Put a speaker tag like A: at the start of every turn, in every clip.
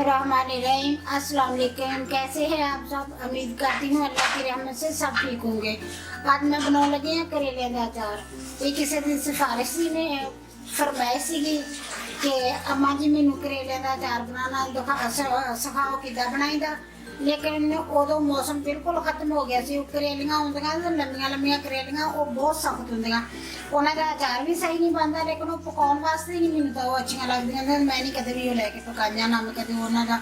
A: बिस्मिल्लाहिर्रहमानिर्रहीम। अस्सलाम वालेकुम। कैसे हैं आप सब? उम्मीद करती हूँ अल्लाह की रहमत से सब ठीक होंगे। आज मैं बनाने लगी हूँ करेले का अचार। ये किसी दिन सिफारिश ने फरमाई सी कि अम्मा जी मैनू करेले का अचार बनाना सिखाओ किदा बनाईदा, लेकिन उदों मौसम बिल्कुल खत्म हो गया सी। करेलियां होंदियां लंबियां लंबियां करेलियां, वो बहुत सख्त होंदियां, उन्होंने अचार भी सही नहीं बनता, लेकिन वो पकाने वास्ते ही नहीं, मैंने तो अच्छी लगदियां ने। मैं नहीं कदे भी लैके पकाइया, ना मैं कदे उन्होंने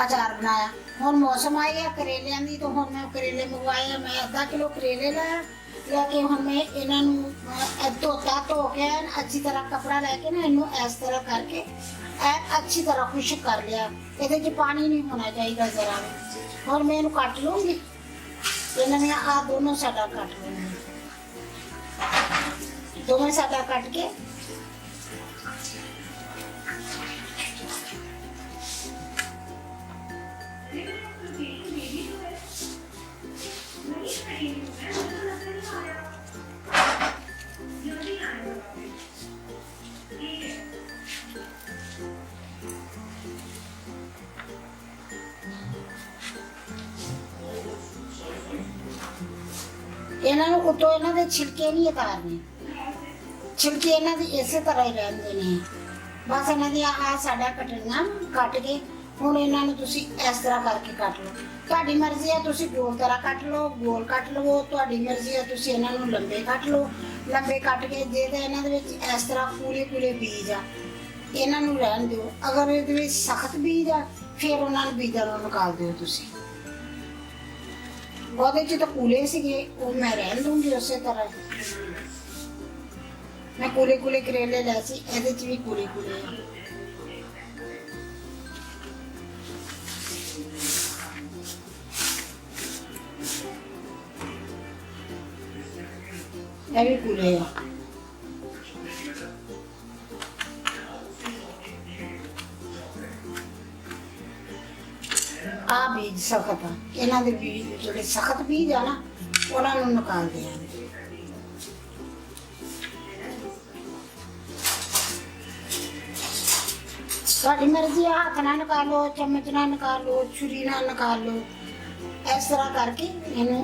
A: अचार बनाया। हुण मौसम आई है करेलियां दी, तो हुण मैं करेले मंगवाए। मैं आधा किलो करेले लैके हुण मैं इन्हों धोता धो के अच्छी तरह कपड़ा लैके ना इनू इस तरह करके अच्छी तरह खुश्क कर लिया। ये पानी नहीं होना चाहिए जरा भी। और मैं इनू कट लूँगी, इन्होंने आ दोनों साइडा कट लूँगी, दोनों साइडा कट के इन्होंने उतो इन्हों के छिलके नहीं उतारने, छिलके इन्हों की इस तरह ही रहते हैं। बस इन्हों दी आ साइडां कटनियां कट के हुण इन्हों तुसी इस तरह करके कट लो। तुहाडी मर्जी है, तुसी गोल तरह कट लो, गोल कट लवो। तुहाडी मर्जी है, तुसी इन्हों लंबे कट लो, लंबे कट के जे ते इन्हों दे विच इस तरह कूले कूले बीज आ, इन्हों रहन दिओ। अगर इहदे विच सख्त बीज आ फिर उन्होंने बीजां नूं निकाल दिओ तुसी। ਉਹਦੇ ਚ ਤਾਂ ਕੂਲੇ ਸੀਗੇ, ਉਹ ਮੈਂ ਰਹਿਣ ਦੂੰਗੀ ਉਸੇ ਤਰ੍ਹਾਂ। ਮੈਂ ਕੂਲੇ ਕੂਲੇ ਕਰੇਲੇ ਲੈ ਸੀ, ਇਹਦੇ ਚ ਵੀ ਕੂਲੇ ਕੂਲੇ ਆ। ਇਹ ਵੀ ਕੂਲੇ ਆ। आ बीज सख्त आ, इन्हों के बीज जो सख्त बीज आ ना उन्होंने निकाल दिया। तुहाडी मर्जी है, हाथ ना निकालो, चम्मच ना निकालो, छुरी ना निकालो, इस तरह करके इनू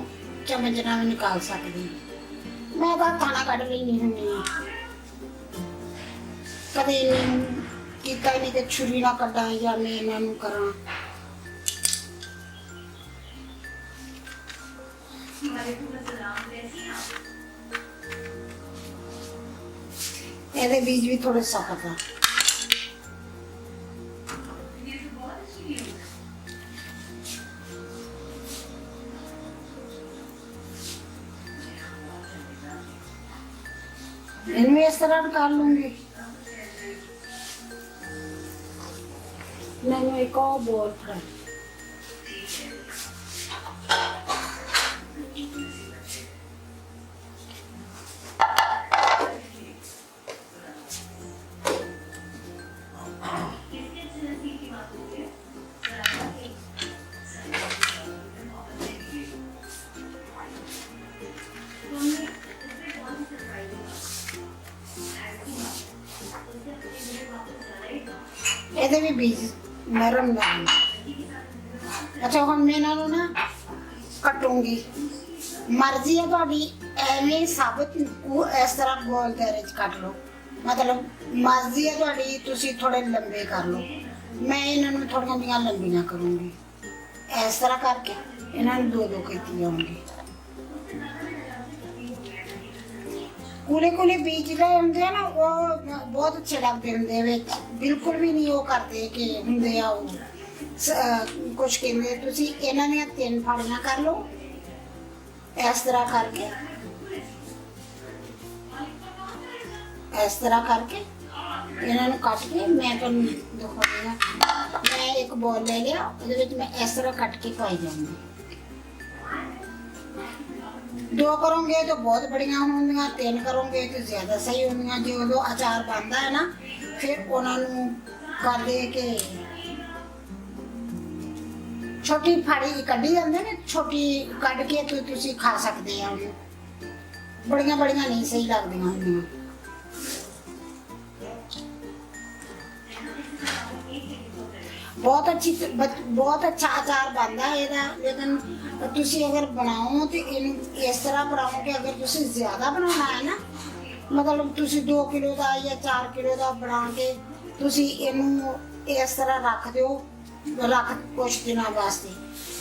A: चम्मच ना भी निकाल सकती। मैं तो हथा ना कढ़ लेनी हुंदी आ, कदे कीता ही नहीं कि छुरी ना कढ़ा या मैं इन्हों करा। ਇਹਦੇ बीज भी थोड़े सख्त है। इनमें इस तरह निकाल लूंगी। मैंने एक और बोल था, ਇਹਦੇ ਵੀ बीज नरम नरम। अच्छा हुण मैं इन्हां नूं ना कटूंगी। मर्जी है तुहाडी, एवें साबित इस तरह गोल दायरे च कट लो, मतलब मर्जी है तुहाडी, तुसी थोड़े लंबे कर लो। मैं इन्हां नूं थोड़ियां जिहियां लंबियां करूंगी, इस तरह करके इन्हां नूं दो दो कीती जाऊंगी। कूले कूले बीज जो होंगे ना वो बहुत अच्छे लगते होंगे, बिल्कुल भी नहीं वो करते कि होंगे आ कुछ कहते। तुसी इन्हां दियां 3 फाड़ियां कर लो इस तरह करके, इस तरह करके इन्हां नूं कट के मैं तुहानूं दिखाउंदी हां। मैं एक बॉल ले लिया, उहदे विच मैं इस तरह कट के पाई जाऊंगी। 2 करोगे तो बहुत बढ़िया होंगे, 3 करोगे तो ज़्यादा सही होंगे। जो अचार बनता है ना फिर उन्होंने कर दे के छोटी फाड़ी कढ़ी जाती ना, छोटी कढ़ के तो तुसी खा सकते हैं। बड़िया बड़िया नहीं सही लगदियां होंदियां। बहुत अच्छा अचार बनता है ਇਹਦਾ। लेकिन ਤੁਸੀਂ अगर बनाओ तो ਇਹਨੂੰ इस तरह बनाओ कि अगर ਤੁਸੀਂ ज़्यादा बनाना है ना, मतलब ਤੁਸੀਂ 2 किलो ਦਾ ਜਾਂ 4 किलो ਦਾ ਬਣਾ ਕੇ ਤੁਸੀਂ ਇਹਨੂੰ ਇਸ ਤਰ੍ਹਾਂ ਰੱਖ ਦਿਓ, ਰੱਖ ਕੁਝ ਦਿਨਾਂ ਵਾਸਤੇ।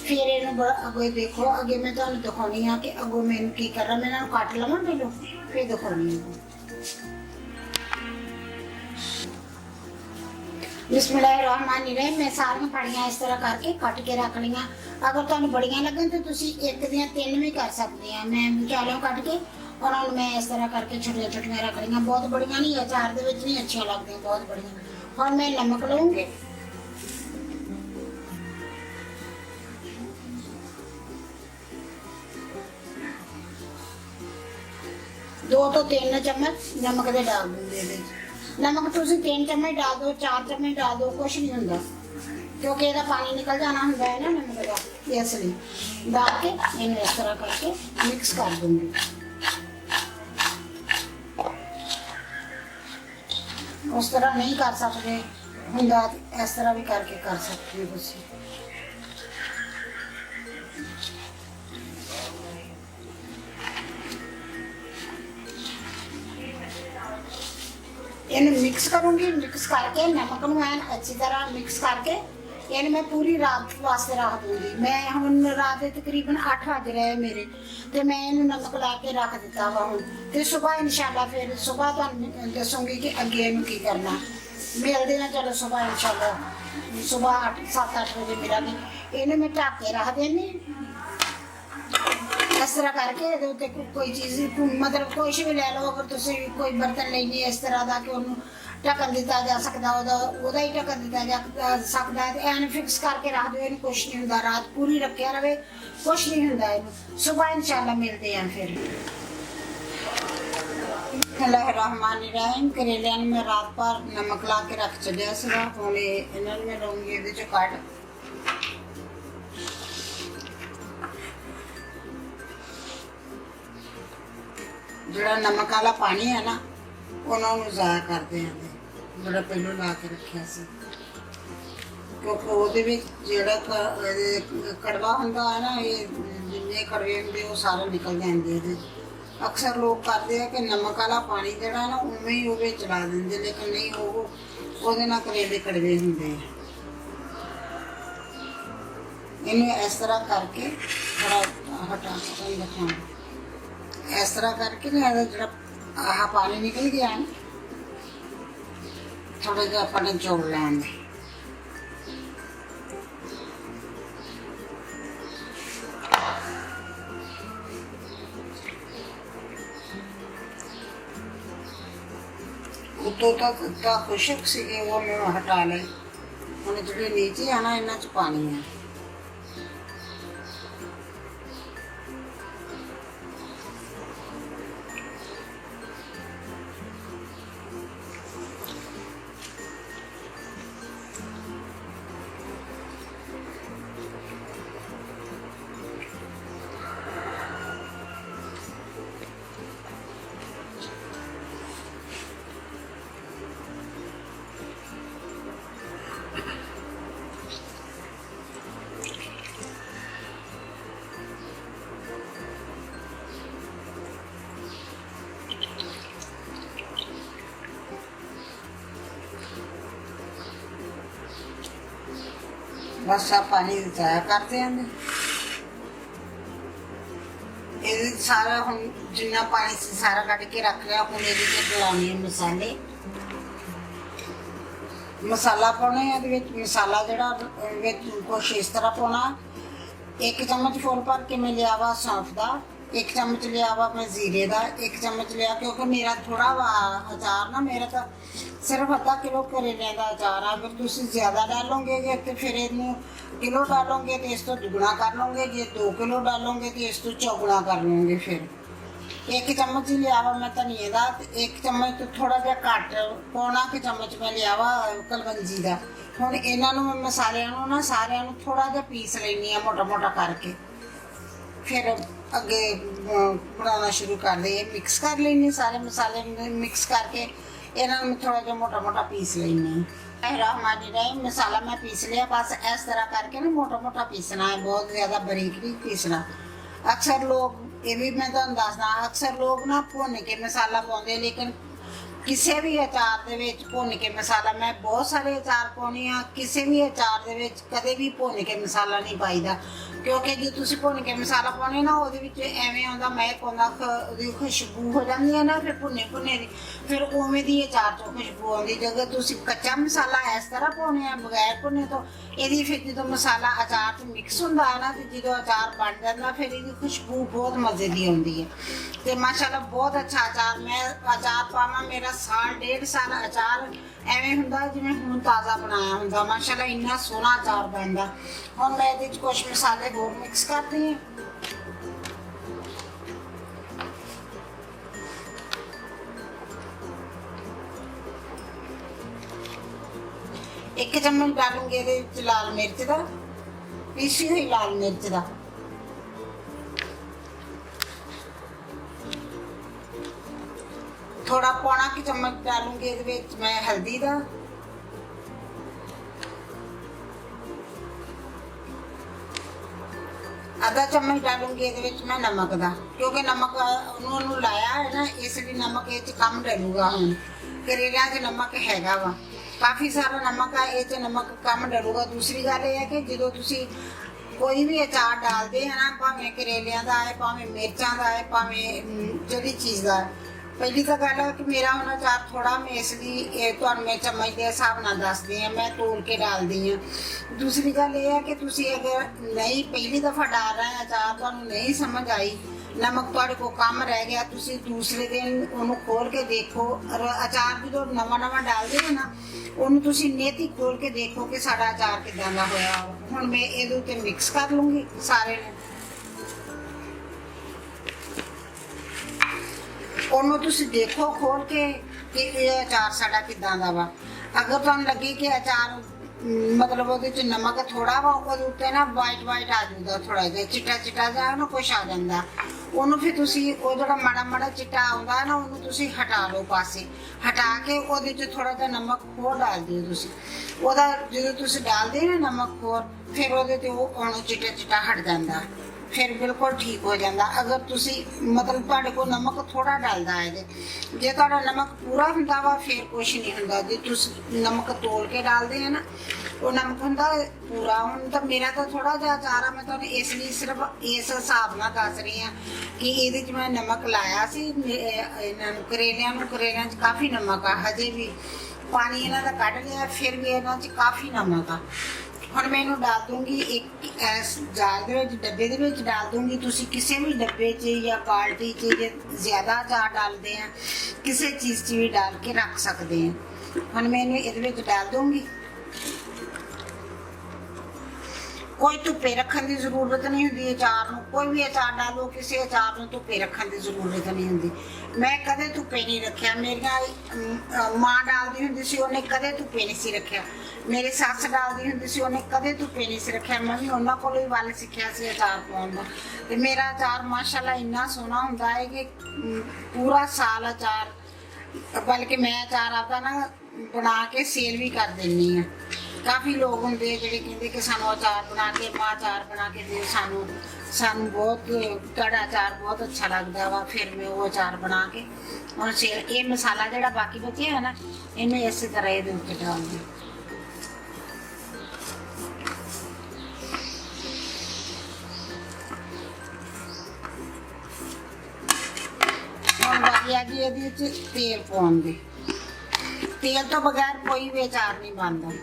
A: ਫਿਰ ਇਹਨੂੰ ਅੱਗੇ ਦੇਖੋ, ਅੱਗੇ ਮੈਂ ਤੁਹਾਨੂੰ ਦਿਖਾਉਣੀ ਆ ਕਿ ਅੱਗੋਂ ਮੈਨੂੰ ਕੀ ਕਰਨਾ। ਮੈਂ ਇਹਨਾਂ ਨੂੰ ਕੱਟ ਲਵਾਂ ਪਹਿਲਾਂ, ਫਿਰ ਦਿਖਾਉਣੀ ਆ। बिस्मिल्लाहिर्रहमानिर्रहीम। मैं सारियां फड़ियां इस तरह करके कट के रख लियां। अगर तुहानू बड़ियां लगन तो तुसी एक दियां 3 भी कर सकते हैं। मैं विचालों कट के उन्होंने मैं इस तरह करके छोटियां छोटियां रख लियां। बहुत बड़ियां नहीं, अचार दे विच नहीं अच्छियां लगदियां, बहुत बड़ियां। हुण मैं नमक लूँगी, 2 ਤੋਂ 3 चम्मच नमक दे डाल दूँगी। नमक तुसी 3 चम्मच डाल दो, 4 चम्मच डाल दो, कुछ नहीं होंदा, क्योंकि ਇਹਦਾ पानी निकल जाना होंदा है ना नमक का, इसलिए डाल के इन्हें इस तरह करके मिक्स कर दूँगी। उस तरह नहीं कर सकते होंदा, इस तरह भी करके कर सकते हो तुसी। इन्हें मिक्स करूँगी, मिक्स करके नमक में अच्छी तरह मिक्स करके इन्हें मैं पूरी रात वास्ते रख दूँगी। मैं हम रात के तकरीबन 8 बज रहे मेरे, तो मैं इन्हें नमक ला के रख दिता वा हूँ। तो सुबह इंशाल्लाह फिर सुबह तुहानू दसूँगी कि अगे इन्हूं की करना। मिलते हैं चलो सुबह इंशाल्लाह, सुबह 7-8 बजे मिलांगे। इन्हें मैं ढक के रख देनी इस तरह करके। ਇਹਦੇ ਉੱਤੇ कोई चीज़ मतलब कुछ भी ले लो, अगर तुसी कोई बर्तन लेनी इस तरह का कि उन्होंने ढक्कन दिता जा सकता, ਉਹਦਾ ही ढक्कन दिता जा सकता है। एन फिक्स करके रख दो, इन्हें कुछ नहीं होंदा, रात पूरी रखा रहे, कुछ नहीं होंदा इन्हें। सुबह इंशाल्लाह मिलते हैं फिर। बिस्मिल्लाहिर्रहमानिर्रहीम। करेलियां मैं रात भर नमक ला के रख छड्या सीगा। हुण इन्हां नूं मैं लूँगी इहदे चों कढ। ਜਿਹੜਾ नमक वाला पानी है ना, उन्होंने ज़ाया करते हैं जो पहलों ला के रखा सी, क्योंकि वो कड़वा होंदा है ना, ये जिन्ने कड़वे होंगे वो सारे निकल जाते। अक्सर लोग करते हैं कि नमक वाला पानी जोड़ा ना उमें ही वो चला देंगे, लेकिन नहीं, वो करेले कड़वे होंगे। इन्हें इस तरह करके थोड़ा हटा के दिखाऊँ, इस तरह करके ना जो आह पानी निकल गया है, थोड़े जो अपने जोड़ लेंगे। उतो तक खुशक सी वो मैं हटा ले। हम जो नीचे है ना, इन्हों च पानी है। बस आप पानी ज़ाया करते हैं। ये सारा हम जिन्ना पानी से सारा कट के रख लिया। हम ये डलाने मसाले, मसाला पाने मसाला जरा कुछ इस तरह पाना। 1 चम्मच फुल भर के मैं लिया वा सौंफ का, 1 चम्मच लिया वा मैं जीरे का, 1 चम्मच लिया, क्योंकि मेरा थोड़ा वा अचार ना, मेरा तो सिर्फ आधा किलो करेलियां का अचार। अगर तुम ज़्यादा डालोगे तो फिर इनू किलो डालोगे तो इस तो दुगना कर लोगे, जे 2 किलो डालोगे तो इस तो चौगुना कर लोगे। फिर 1 चम्मच ही लिया वा मैं धनिए का, 1 चम्मच तो थोड़ा जहा घट, पौना क चम्मच मैं लिया वा कलवंजी का। हुण इन्हों मैं मसालियां ना सारियां थोड़ा जहा पीस लैनी है मोटा मोटा करके, फिर अगे बनाना शुरू कर दे। मिक्स कर लेनी सारे मसाले मिक्स करके इन्हों थोड़ा जहा मोटा मोटा पीस लेनी। रहमानी रहीम। मसाला मैं पीस लिया, बस इस तरह करके ना मोटा मोटा पीसना है, बहुत ज़्यादा बारीक नहीं पीसना। अक्सर लोग ये भी मैं तुहानू दसदा, अक्सर लोग ना भुन के मसाला पाउंदे, लेकिन किसी भी अचार दे विच भुन के मसाला, मैं बहुत सारे अचार पाउनी आ, किसी भी अचार दे विच कदे भी भुन के मसाला नहीं पाईदा, क्योंकि जो तुसीं भुन के मसाला पाउने ना उहदे विच एवें आउंदा महक आउंदा, उहदी खुशबू हो जांदी है ना, फिर भुने भुने दी फिर उवें दी अचार चों खुशबू आउंदी। जदों तुसीं कच्चा मसाला इस तरह पाउने आ बगैर भुने तो इहदी फिर जो मसाला अचार च मिक्स हुंदा है ना, ते जो अचार बन जांदा फिर इहदी खुशबू बहुत मज़े दी आउंदी है। तो माशाअल्लाह बहुत अच्छा अचार, मैं अचार पावां मेरा साल डेढ़ साल अचार एवें हुंदा जिवें हुण ताज़ा बनाया हुंदा। माशाअल्लाह इन्ना सोहना अचार बनदा। हुण मैं इहदे च कुछ मसाले होर मिक्स करदी हां। एक चम्मच डालूंगी इहदे विच लाल मिर्च दा, पीसी हुई लाल मिर्च दा। थोड़ा पौना की चम्मच डालूंगी इहदे विच मैं हल्दी दा, आधा चम्मच डालूंगी इहदे विच मैं नमक दा, क्योंकि नमक उन्होंने लाया है ना, इसलिए नमक इह च कम डलूगा। हुण करेलियां च नमक हैगा वा, काफ़ी सारा नमक है, इह च नमक कम डलूगा। दूसरी गल यह है कि जो तुसीं कोई भी अचार डालते हैं ना, भावें करेलियां दा है, भावें मिर्चां दा है, भावें जिहड़ी चीज़ दा है, पहली तो गल है कि मेरा हुण अचार थोड़ा मैं इसलिए तुहानूं मैं चम्मच के हिसाब नाल दसदी हां, मैं तोल के डालदी हां। दूसरी गल यह है कि तुसीं अगर नहीं पहली दफ़ा डाल रहे हैं अचार, तुहानूं नहीं समझ आई, नमक तुहाडे कोल कम रह गया, तुसीं दूसरे दिन उहनूं खोल के देखो। और अचार जो नवां नवां डालदे हो ना, उहनूं तुसीं नेती खोल के देखो कि साडा अचार किदां दा होया। हुण मैं इहदे उत्ते मिक्स कर लूँगी सारे नूं। ਉਹਨੂੰ ਤੁਸੀਂ देखो खोल के कि ये अचार साडा किदां दा वा। अगर तुहानूं लगे कि अचार मतलब ਉਹਦੇ ਚ नमक थोड़ा वा, ਉਹਦੇ ਉੱਤੇ ना वाइट वाइट आ जांदा, थोड़ा जिहा चिट्टा चिट्टा जिहा ना कुछ आ जांदा, ਉਹਨੂੰ फिर ਤੁਸੀਂ ਉਹ ਜਿਹੜਾ ਮਾੜਾ ਮਾੜਾ चिट्टा ਆਉਂਦਾ ना, ਉਹਨੂੰ ਤੁਸੀਂ ਹਟਾ ਲਓ ਪਾਸੇ, ਹਟਾ ਕੇ ਉਹਦੇ ਚ ਥੋੜਾ ਜਿਹਾ ਨਮਕ ਹੋਰ डाल ਦਿਓ ਤੁਸੀਂ। ਉਹਦਾ ਜਦੋਂ ਤੁਸੀਂ डालਦੇ ना नमक ਹੋਰ, फिर ਉਹਦੇ ਤੇ ਉਹ ਉਹਨੂੰ चिट्टा चिट्टा हट जांदा, फिर बिल्कुल ठीक हो जाता। अगर तुसी मतलब तुहाडे कोल नमक थोड़ा डलदा है, जे तुहाडा नमक पूरा हुंदा वा फिर कुछ नहीं हुंदा। जे तुसी नमक तोल के डालदे हैं ना, वो नमक हुंदा पूरा। हुण तो मेरा तो थोड़ा जिहा अचार है, मैं तुहानूं इसलिए सिर्फ इस हिसाब नाल दस रही हाँ कि इहदे च मैं नमक लाया सी। इन्हां नूं करेलियां च काफ़ी नमक आ, हजे भी पानी इन्हां दा कढ लिया, फिर भी इन्हां च काफ़ी नमक आ। ਹੁਣ मैं इनू डाल दूंगी एक इस जार दे विच, डब्बे दे विच डाल दूंगी। तुसी किसी भी डब्बे च या बाल्टी च जे ज़्यादा अचार डालते हैं, किसी चीज़ च भी डाल के रख सकते हैं। ਹੁਣ मैं इनू इहदे विच डाल दूंगी। कोई धुप्पे रखने की जरूरत नहीं होंगी अचार नूं, कोई भी अचार डालो किसी अचार नूं धुप्पे रखने की जरूरत नहीं होंगी। मैं कदे धुप्पे नहीं रखा, मेरिया माँ डालती होंदी सी, उन्हें कदे धुप्पे नहीं सी रखा। मेरी सस डालती होंदी सी, उन्हें कदे धुप्पे नहीं सी रखा। मैं भी उन्होंने कोलों ही वल सीखिया सी अचार पाउण दा। ते मेरा अचार माशाअल्लाह इन्ना सोहना हुंदा है कि पूरा साल अचार, बल्कि मैं अचार आपदा ना बना के सेल भी कर देनी है। काफ़ी लोग होंगे जिहड़े कहंदे कि सानू अचार बना के, माँ अचार बना के दे, सानू बहुत तुहाडा अचार बहुत अच्छा लगता वा। फिर मैं वो अचार बना के हुण सेल, ये मसाला जिहड़ा बाकी बचिया है ना, इन्हें इस तरह इहदे उत्ते डाल दूँ। हुण बाकी आ गई इहदे विच तेल पाउण दी। तेल तो बगैर कोई भी अचार नहीं बनता।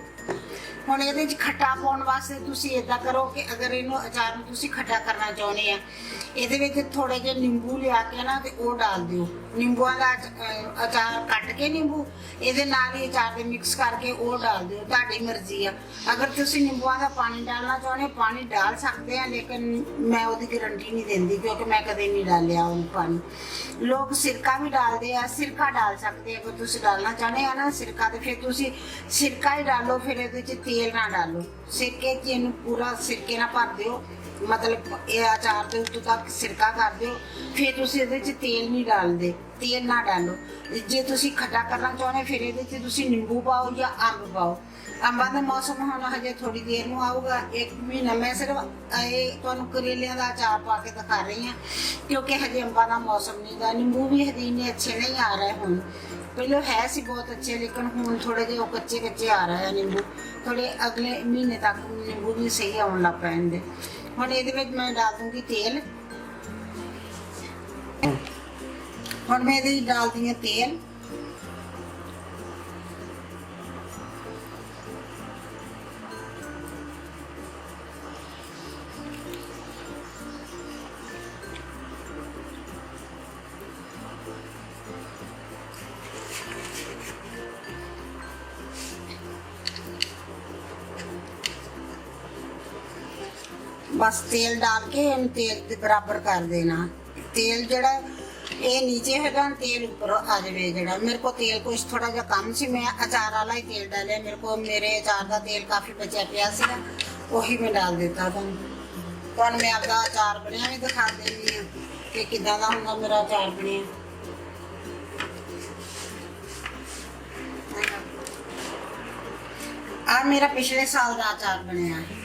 A: हुण इहदे च खट्टा पाउण वास्ते तुसीं इदां करो कि अगर इहनूं अचार नूं तुसीं खट्टा करना चाहुंदे आ, इहदे विच थोड़े जे नींबू लिया के ना ते ओह डाल दिओ। नींबूआं दा अचार कट के नींबू इहदे नाल ही अचार दे मिक्स करके ओह डाल दिओ, तुहाडी मर्जी आ। अगर तुसीं नींबूआं दा पानी डालना चाहुंदे पानी डाल सकते हैं, लेकिन मैं उहदी गारंटी नहीं देंदी क्योंकि मैं कदे नहीं डालिया ओह पानी। लोग सिरका भी डालते हैं, सिरका डाल सकते हैं। अगर तुसीं डालना चाहुंदे आ ना सिरका, तो फिर तुसीं सिरका ही डालो, फिर इहदे च तेल ना डालो। सिरके च इहनूं पूरा सिरके ना भर दिओ, मतलब ये अचार के उत्तों तक सिरका कर दो। फिर तुसीं इहदे च तेल नहीं डालते, तेल ना डालो। जे तुसी खट्टा करना चाहुंदे फिर इहदे च तुसी नींबू पाओ या अंब पाओ। अंबां दा मौसम हुण हजे थोड़ी देर नूं आऊगा, 1 महीना। मैं सिर्फ तुहानूं करेलियां दा अचार पा के दिखा रही हां क्योंकि हजे अंबां दा मौसम नहीं गा। नींबू भी हजे इन्ने अच्छे नहीं आ रहे हुण, पहले है सी बहुत अच्छे लेकिन हुण थोड़े जे कच्चे कच्चे आ रहे हैं नींबू। थोड़े अगले महीने तक नींबू भी सही आउण लग पैणगे। हुण इहदे विच मैं डाल दूंगी तेल। हुण मैं इहदे विच डाल दी हां तेल। बस तेल डाल के इन तेल के बराबर कर देना। तेल जड़ा ये नीचे है, तेल ऊपर आ जाए। जड़ा मेरे को तेल कुछ थोड़ा जा कम सी, मैं अचार वाला ही तेल डालिया। मेरे को मेरे अचार का तेल काफ़ी बचा पिया सी, वही मैं डाल देता। तुहानूं मैं आपका अचार बनिया भी दिखा देनी है कि किदां दा हुंदा मेरा अचार बनिया। आ मेरा पिछले साल का अचार बनया है,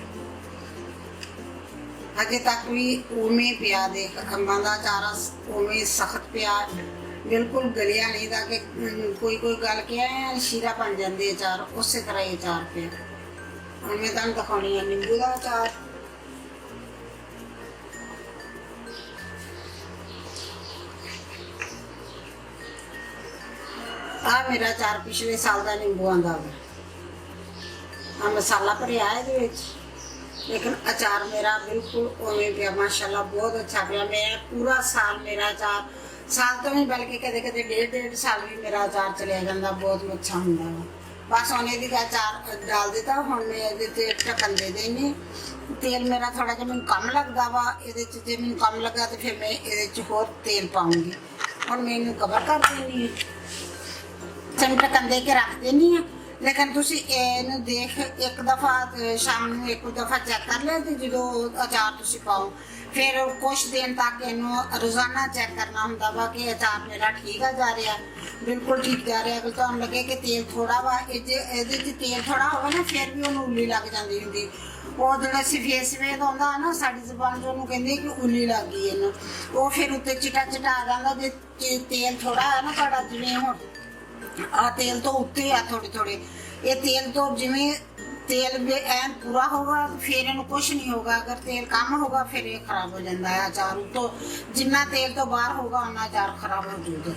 A: अजे तक भी उवें पिया। देख अंबां दा अचार उवें सख्त पिया, बिल्कुल गलिया नहीं था कि कोई कोई गल के शीरा बन जाते अचार, उस तरह ही अचार पिया। हुण मैं तुहानूं दिखाउणी है नींबू का अचार। आ मेरा अचार पिछले साल का नींबूआं दा मसाला भरिया इहदे विच, लेकिन अचार मेरा बिल्कुल उवें पिया। माशाल्लाह बहुत अच्छा पिया। मैं पूरा साल मेरा अचार, साल तो नहीं बल्कि कदे कदे 1.5 साल भी मेरा अचार चलिया जाता, बहुत अच्छा हुंदा वा। बस हुण इहदे च अचार डाल दिता। हुण मैं इहदे ते ढक्कन दे देनी। तेल मेरा थोड़ा जिहा मैनूं कम लगदा वा, इहदे च जे मैनूं कम लगा तो फिर मैं इहदे च होर तेल पाऊंगी। हुण मैं इहनूं कवर कर देनी है, ढक्कन दे के रख देनी है। लेकिन तुसी इहनूं देख एक दफ़ा शाम नूं एक दफ़ा चेक कर लिया, तो जो अचार तुसी पाओ फिर कुछ दिन तक इहनूं रोज़ाना चेक करना हुंदा वा कि अचार मेरा ठीक आ जा रहा, बिल्कुल ठीक जा रहा। अगर तुहानूं लगे कि तेल थोड़ा वा, इहदे च तेल थोड़ा होवे ना फिर भी उहनूं उल्ली लग जांदी हुंदी। वो जिहड़ा सफेद आउंदा ना साडी ज़बान च उहनूं कहंदे कि उल्ली लग गई इहनूं, वो फिर उत्ते चिटा चिटा आ जांदा। जे तेल थोड़ा है ना तुहाडा, जिवें हुण आ तेल तो उत्ते आ थोड़े थोड़े, ये तेल तो जिमें तेल ऐन पूरा होगा फिर इन्हू कुछ नहीं होगा। अगर तेल कम होगा फिर ये खराब हो जाता है अचार। तो जिन्ना तेल तो बाहर होगा उन्ना अचार खराब हो जाएगा।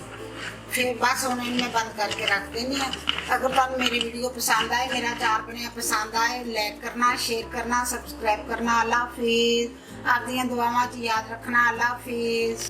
A: फिर बस उन्हें मैं बंद करके रख देनी है। अगर तुहानूं मेरी वीडियो पसंद आए, मेरा अचार बनिया पसंद आए, लाइक करना, शेयर करना, सबसक्राइब करना। अल्लाह हाफिज़। आप दियां दुआवां च याद रखना। अल्लाह हाफिज़।